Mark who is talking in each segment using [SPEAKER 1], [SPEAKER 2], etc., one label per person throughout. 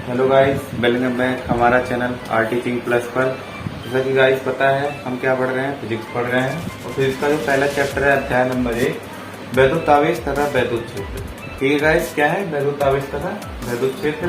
[SPEAKER 1] Hello guys, welcome back हमारा channel are teaching plus पर। जैसा कि गाइस पता है हम क्या पढ़ रहे हैं, फिजिक्स पढ़ रहे हैं। और फिजिक्स का जो पहला चैप्टर है अध्याय नंबर 1 वैद्युत आवेश तथा वैद्युत क्षेत्र। ठीक है गाइस, क्या है वैद्युत आवेश तथा वैद्युत क्षेत्र।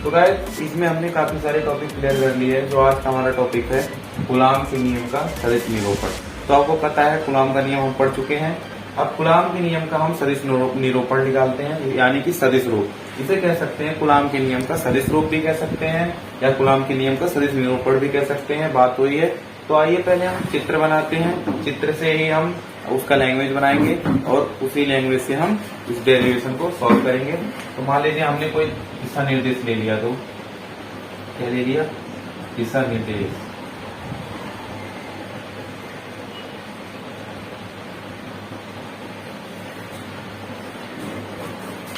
[SPEAKER 1] तो गाइस इसमें हमने काफी सारे टॉपिक क्लियर कर लिए हैं। जो आज का हमारा टॉपिक है कूलाम के नियम का सदिश निरूपण। तो आपको पता है कूलाम का नियम हम पढ़ चुके हैं। अब कूलाम के नियम का हम सदिश निरूपण निकालते हैं, यानी कि सदिश रूप। इसे कह सकते हैं कूलाम के नियम का सदिश रूप भी कह सकते हैं, या कूलाम के नियम का सदिश निरूपण भी कह सकते हैं। बात हुई है। तो आइए पहले हम चित्र बनाते हैं। चित्र से ही हम उसका लैंग्वेज बनाएंगे और उसी लैंग्वेज से हम इस डेरिवेशन को सॉल्व करेंगे। तो मान लीजिए हमने कोई दिशा निर्देश ले लिया, तो क्या ले लिया? दिशा निर्देश।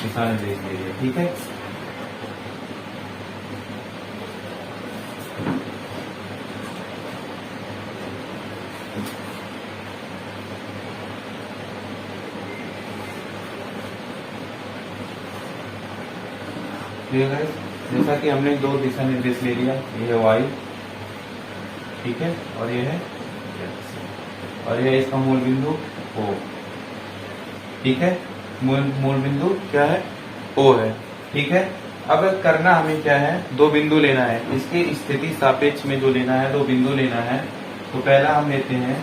[SPEAKER 1] दिशा निर्देश ले लिया, ठीक है। ठीक है, जैसा कि हमने दो दिशा निर्देश ले लिया, ये है y, ठीक है, और ये है x, और ये है इसका मूल बिंदु O, ठीक है। मूल बिंदु क्या है? O है, ठीक है। अब करना हमें क्या है? दो बिंदु लेना है। इसके स्थिति सापेक्ष में जो लेना है, दो बिंदु लेना है। तो पहला हम लेते हैं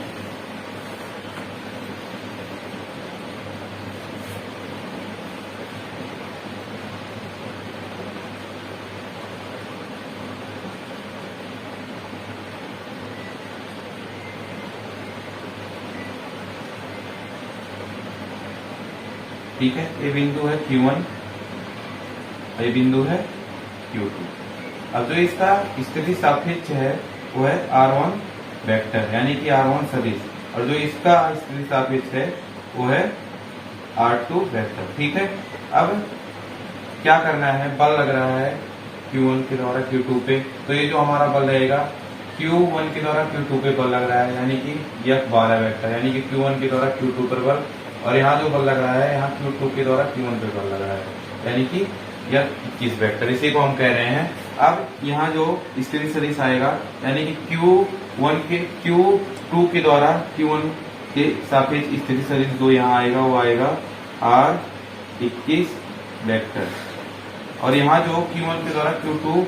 [SPEAKER 1] ठीक है, ये बिंदु है Q1, ये बिंदु है Q2। अब जो इसका स्थिति सापेक्ष है वो है R1 वेक्टर, यानी कि R1 सदिश, और जो इसका स्थिति सापेक्ष है वो है R2 वेक्टर, ठीक है। अब क्या करना है? बल लग रहा है Q1 के द्वारा Q2 पे, तो ये जो हमारा बल रहेगा Q1 के द्वारा Q2 पे बल लग रहा है, यानी कि F12 वेक्टर, यानी कि Q1 के द्वारा Q2 पर बल, और यहाँ जो बल लग रहा है यहाँ Q2 के द्वारा Q1 पे बल लग रहा है, यानी कि यह 21 वेक्टर, इसी को हम कह रहे हैं। अब यहाँ जो स्थिति सदिश आएगा, यानी कि Q2 के द्वारा Q1 के सापेक्ष स्थिति सदिश जो यहाँ आएगा वो आएगा R21 वेक्टर, और यहाँ जो Q1 के द्वारा Q2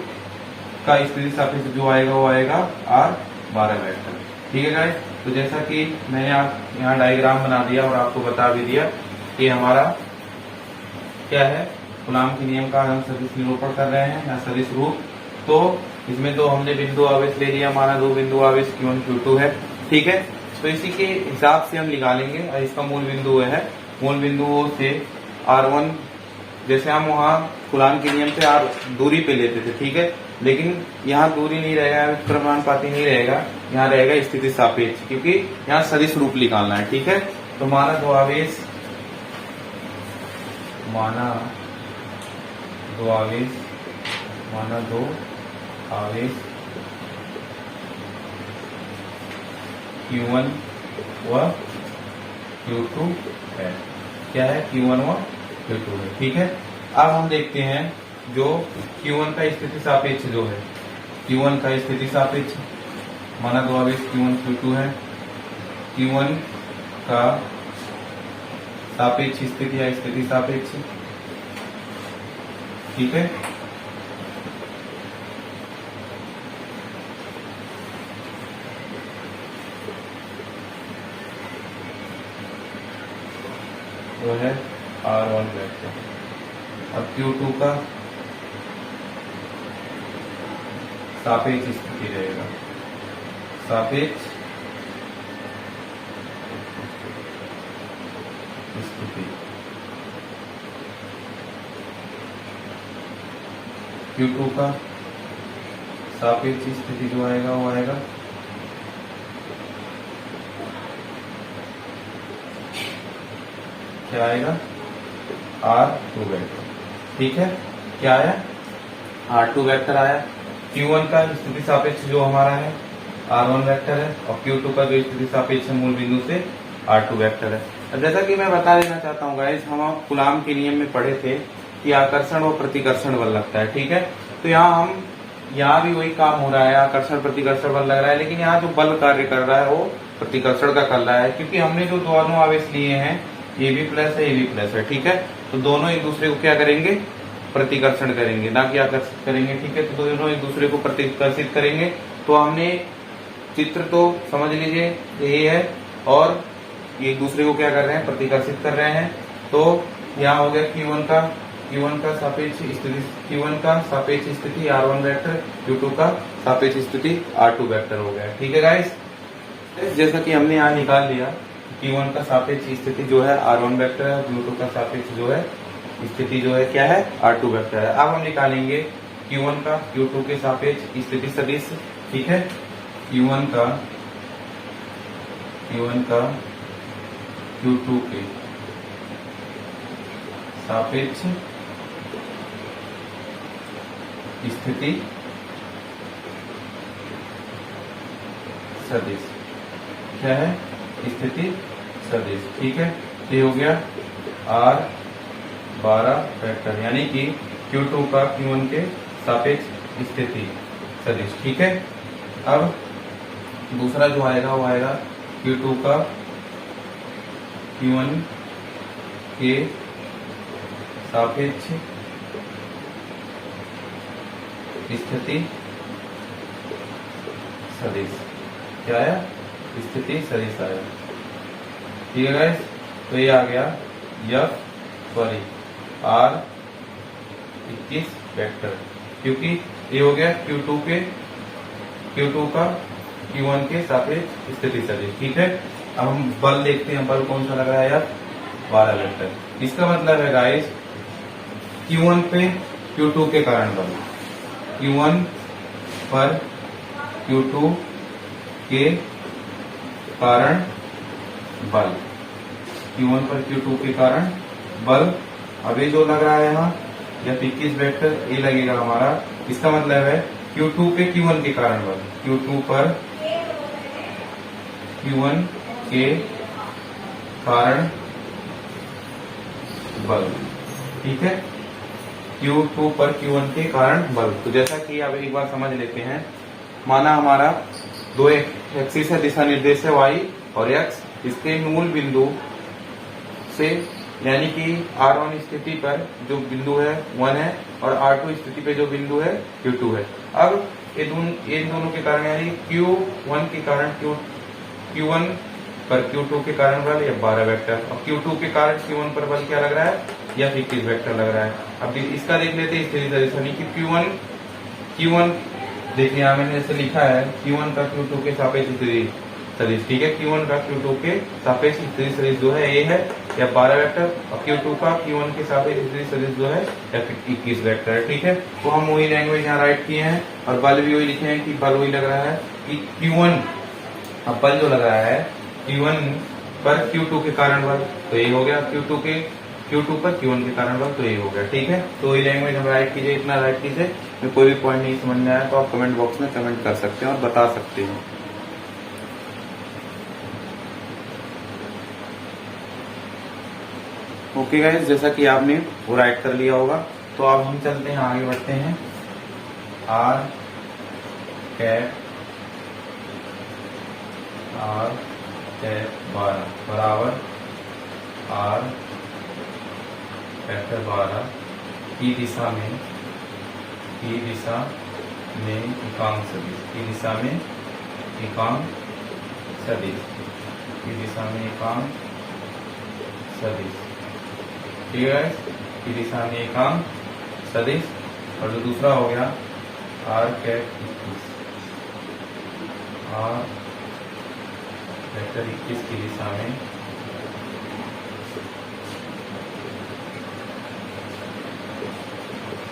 [SPEAKER 1] का स्थिति सापेक्ष जो आएगा वो आएगा R12 वेक्टर, ठीक है गाइस। तो जैसा कि मैंने यहाँ डायग्राम बना दिया और आपको बता भी दिया कि हमारा क्या है, कूलाम के नियम का हम सदिश निरूपण कर रहे हैं या सदिश रूप। तो इसमें तो हमने बिंदु आवेश ले लिया, हमारा दो बिंदु आवेश Q1 Q2 है, ठीक है। तो इसी के हिसाब से हम निकालेंगे, और इसका मूल बिंदु है, मूल बिंदु से R1, जैसे हम वहाँ कूलाम के नियम से दूरी पे लेते थे, ठीक है, लेकिन यहाँ दूरी नहीं रहेगा, प्रमाणपाती नहीं रहेगा, यहाँ रहेगा स्थिति सापेक्ष, क्योंकि यहाँ सदिश रूप निकालना है, ठीक है। तो माना दो आवेश Q1 व Q2 है, क्या है? Q1 व Q2 है, ठीक है। अब हम देखते हैं जो Q1 का स्थिति सापेक्ष जो है, Q1 का स्थिति सापेक्ष, माना दो आवेश Q1 Q2 है, Q1 का सापेक्ष स्थिति या स्थिति सापेक्ष, ठीक है। वो है R1 वेक्टर। अब Q2 का सापेक्ष स्थिति रहेगा, सापेक्ष स्थिति Q2 का सापेक्ष स्थिति जो आएगा वो आएगा क्या आएगा? R2 वेक्टर, ठीक है। क्या आया? R2 वेक्टर आया। Q1 का स्थिति सापेक्ष जो हमारा है R1 वेक्टर है, और Q2 का जो स्थिति सापेक्ष है मूल बिंदु से R2 वेक्टर है। अब जैसा कि मैं बता देना चाहता हूँ गाइस, हम कूलाम के नियम में पढ़े थे कि आकर्षण और प्रतिकर्षण बल लगता है, ठीक है। तो यहाँ भी वही काम हो रहा है, आकर्षण प्रतिकर्षण बल लग रहा है, लेकिन यहाँ जो बल कार्य कर रहा है वो प्रतिकर्षण का कर रहा है, क्योंकि हमने जो दोनों आवेश लिए हैं ये भी प्लस है ये भी प्लस है, ठीक है। तो दोनों एक दूसरे को क्या करेंगे, प्रतिकर्षण करेंगे, ना कि आकर्षित करेंगे, ठीक है। तो दोनों एक दूसरे को प्रतिकर्षित करेंगे। तो हमने चित्र तो समझ लीजिए यही है, और एक दूसरे को क्या कर रहे हैं, प्रतिकर्षित कर रहे हैं। तो यहाँ हो गया Q1 का सापेक्ष स्थिति, Q1 का सापेक्ष स्थिति R1 वेक्टर, Q2 का सापेक्ष स्थिति R2 वेक्टर हो गया, ठीक है गाइस। जैसा कि हमने यहाँ निकाल लिया, Q1 का सापेक्ष स्थिति जो है R1 वेक्टर है, Q2 का सापेक्ष जो है स्थिति जो है क्या है, R2 वेक्टर है। अब हम निकालेंगे Q1 का Q2 के सापेक्ष स्थिति सदिश, ठीक है। Q1 का Q2 के सापेक्ष स्थिति सदिश क्या है, स्थिति सदिश, ठीक है। ये हो गया R12 वेक्टर, यानी कि Q2 का Q1 के सापेक्ष स्थिति सदिश, ठीक है। अब दूसरा जो आएगा वो आएगा Q2 का Q1 के सापेक्ष स्थिति सदिश, क्या आया, स्थिति सदिश आया, ठीक है गाइस। तो ये आ गया R21 वेक्टर, क्योंकि ये हो गया Q2 का Q1 के सापेक्ष स्थिति सदिश, ठीक है। अब हम बल देखते हैं, बल कौन सा लग रहा है, F12 वेक्टर। इसका मतलब है गाइस Q1 पे Q2 के कारण बल, Q1 पर Q2 के कारण बल, Q1 पर Q2 के कारण बल। अब ये जो लग रहा है यहाँ F21 वेक्टर, ये लगेगा हमारा, इसका मतलब है Q2 पे Q1 के कारण बल, Q2 पर Q1 के कारण बल, ठीक है। Q2 पर Q1 के कारण बल। तो जैसा कि अब एक बार समझ लेते हैं, माना हमारा दो एक्सिस है, दिशा निर्देश है y और x, इसके मूल बिंदु से यानी कि R1 स्थिति पर जो बिंदु है 1 है और R2 स्थिति पे जो बिंदु है Q2 है। अब इन दोनों के कारण यानी Q1 के कारण Q1 पर Q2 के कारण बल या 12 वेक्टर, और Q2 के कारण Q1 पर बल क्या लग रहा है, या 21 वेक्टर लग रहा है। अब इसका देख लेते हैं स्थिति सदिश, यानी कि Q1 देखिए यहाँ मैंने जैसे लिखा है Q1 का Q2 के सापेक्ष स्थिति सदिश, ठीक है। Q1 का Q2 के सापेक्ष स्थिति सदिश जो है ये है या 12 वेक्टर, और Q2 का Q1 के सापेक्ष स्थिति सदिश जो है या 21 वेक्टर है, ठीक है। तो हम वही लैंग्वेज यहाँ राइट किए हैं, और बल भी वही लिखे हैं कि बल वही लग रहा है कि Q1, अब बल जो लग रहा है Q1 पर Q2 के कारण बल, तो ये हो गया Q2 पर Q1 के कारण बल, तो ये हो गया, ठीक है। तो ये लैंग्वेज हम राइट कीजिए, इतना राइट कीजिए। में कोई भी पॉइंट नहीं समझ में आया तो आप कमेंट बॉक्स में कमेंट कर सकते हैं और बता सकते हैं। ओके गाइस, जैसा कि आपने वो राइट कर लिया होगा, तो अब हम चलते हैं, आगे बढ़ते हैं। R कैप 12 बराबर R वेक्टर 12 की दिशा में एकांक सदिश, की दिशा में एकांक सदिश, की दिशा में एकांक सदिश, ठीक है, की दिशा में एकांक सदिश। और जो दूसरा हो गया R कैप 21, R वेक्टर 21 की दिशा में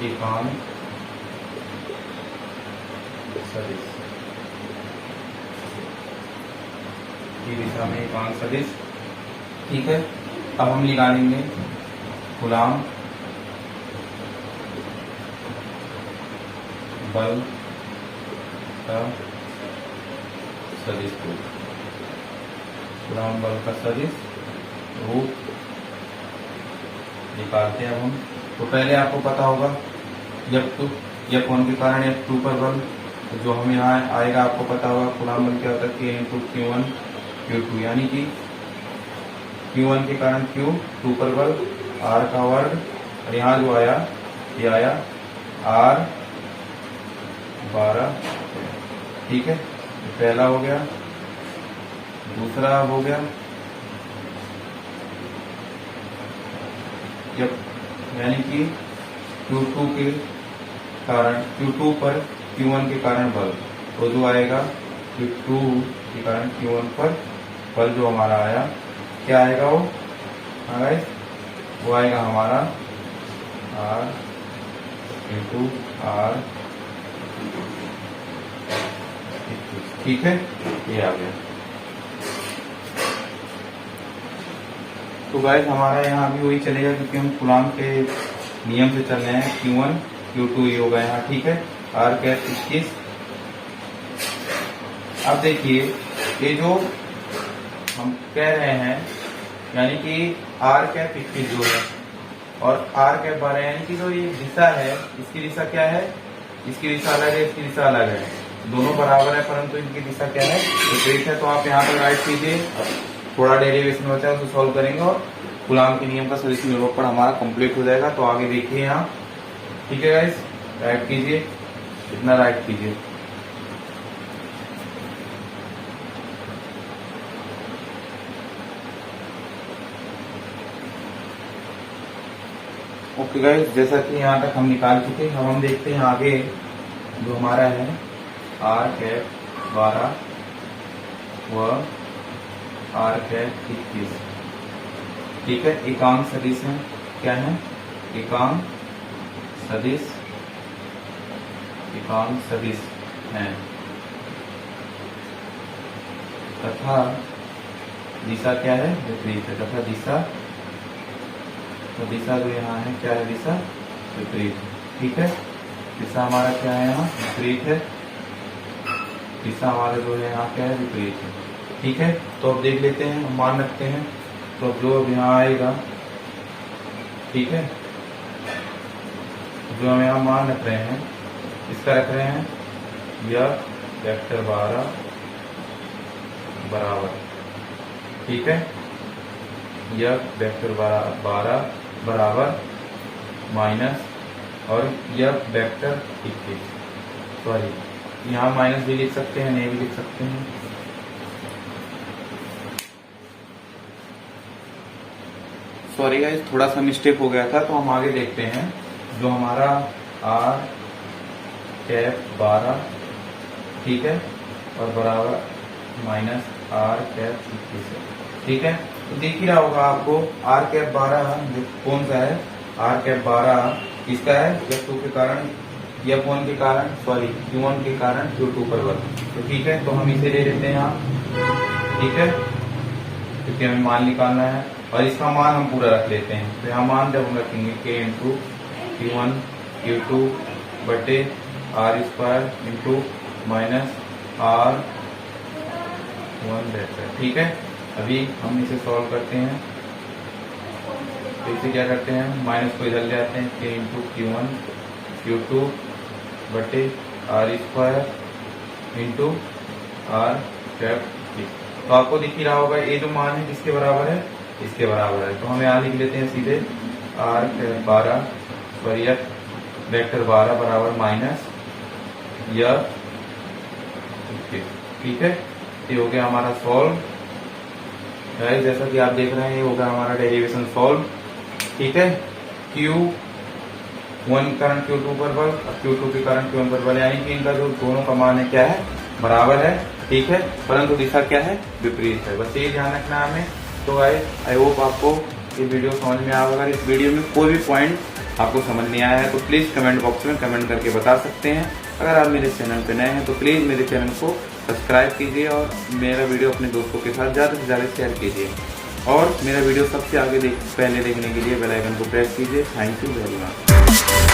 [SPEAKER 1] एकांक सदिश, की दिशा में एकांक सदिश, ठीक है। अब हम निकालेंगे कूलॉम बल का सदिश रूप, कूलॉम बल का सदिश रूप निकालते हैं अब हम। तो पहले आपको पता होगा जब F1 के कारण F2 पर बल, तो जो हम यहाँ आएगा आपको पता होगा कूलम्ब बल क्या होता है, K इंटू Q1 Q2, यानी कि Q1 के कारण Q2 पर बल R का वर्ग, और यहाँ जो आया ये आया R 12, ठीक है। पहला हो गया, दूसरा हो गया यानी कि Q2 के कारण Q2 पर Q1 के कारण बल, तो जो आएगा Q2 के कारण Q1 पर बल जो हमारा आया क्या आएगा वो आएगा हमारा R इंटू R, ठीक है, ये आ गया। तो गाइस हमारा यहाँ भी वही चलेगा क्योंकि हम कूलम्ब के नियम से चल रहे हैं, Q1 Q2 ही होगा यहाँ, ठीक है। R cap 21। अब देखिए ये जो हम कह रहे हैं यानी कि R कैप 21 जो है और R कैप 12, यानी कि जो ये दिशा है इसकी दिशा क्या है, इसकी दिशा अलग है, इसकी दिशा अलग है, दोनों बराबर है परंतु इनकी दिशा क्या है, विपरीत है। तो आप यहाँ पर राइट कीजिए, थोड़ा डेरिवेशन बचा है उसको सॉल्व करेंगे और कूलम्ब के नियम का सॉल्यूशन निरूपण हमारा कंप्लीट हो जाएगा। तो आगे देखिए यहाँ, ठीक है गाइस, राइट कीजिए, इतना राइट कीजिए। ओके गाइस, जैसा कि यहाँ तक हम निकाल चुके, अब हम देखते हैं आगे जो हमारा है R कैप 12 व R कैप 21, ठीक है। एकांक सदिश है, क्या है, एकांक सदिश है तथा दिशा क्या है, विपरीत है, तथा दिशा, तो दिशा जो यहाँ है क्या है, दिशा विपरीत, ठीक है। दिशा हमारा क्या है यहाँ, विपरीत है, दिशा हमारा जो है यहाँ क्या है, विपरीत है, ठीक है। तो अब देख लेते हैं, मान रखते हैं, तो जो अब यहाँ आएगा, ठीक है, जो हम यहाँ मान रख रहे हैं इसका रख रहे हैं यह वेक्टर 12 बराबर, ठीक है, यह वेक्टर 12 बराबर माइनस, और यह वेक्टर 21, सॉरी यहाँ माइनस भी लिख सकते हैं, नहीं भी लिख सकते हैं, सॉरी गाइस थोड़ा सा मिस्टेक हो गया था। तो हम आगे देखते हैं, जो हमारा R कैप 12, ठीक है, और बराबर माइनस R कैप 21 है, ठीक है। तो देख ही रहा होगा आपको R कैप 12 कौन सा है, R कैप 12 इसका है F2 के कारण, F1 के कारण, सॉरी Q1 के कारण Q2 पर बल, तो ठीक है। तो हम इसे ले लेते हैं यहाँ, ठीक है, क्योंकि हमें मान निकालना है और इसका मान हम पूरा रख लेते हैं। तो यहाँ मान जब हम रखेंगे K इंटू Q1 Q2 बटे R square into minus R1 vector, ठीक है। अभी हम इसे सॉल्व करते हैं, तो इसे क्या करते हैं, माइनस को इधर ले आते हैं, K इंटू Q1 Q2 बटे R square into R cap. तो आपको दिख ही रहा होगा ये जो मान है किसके बराबर है, इसके बराबर है। तो हम यहाँ लिख लेते हैं सीधे R कैप 12 सॉरी वेक्टर 12 बराबर माइनस यह, ठीक है। ये हो गया हमारा सॉल्व गाइस, जैसा कि आप देख रहे हैं ये होगा हमारा डेरिवेशन सॉल्व, ठीक है। Q1 कारण Q2 पर बल और Q2 के कारण Q1 पर बल, यानी कि इनका जो दोनों का मान है क्या है, बराबर है, ठीक है, परंतु दिशा क्या है, विपरीत है, बस ये ध्यान रखना है हमें। तो गाइस आई होप आपको ये वीडियो समझ में आया। अगर इस वीडियो में कोई भी पॉइंट आपको समझ नहीं आया है तो प्लीज़ कमेंट बॉक्स में कमेंट करके बता सकते हैं। अगर आप मेरे चैनल पर नए हैं तो प्लीज़ मेरे चैनल को सब्सक्राइब कीजिए और मेरा वीडियो अपने दोस्तों के साथ ज़्यादा से ज़्यादा शेयर कीजिए, और मेरा वीडियो सबसे आगे पहले देखने के लिए बेल आइकन को प्रेस कीजिए। Thank you very much.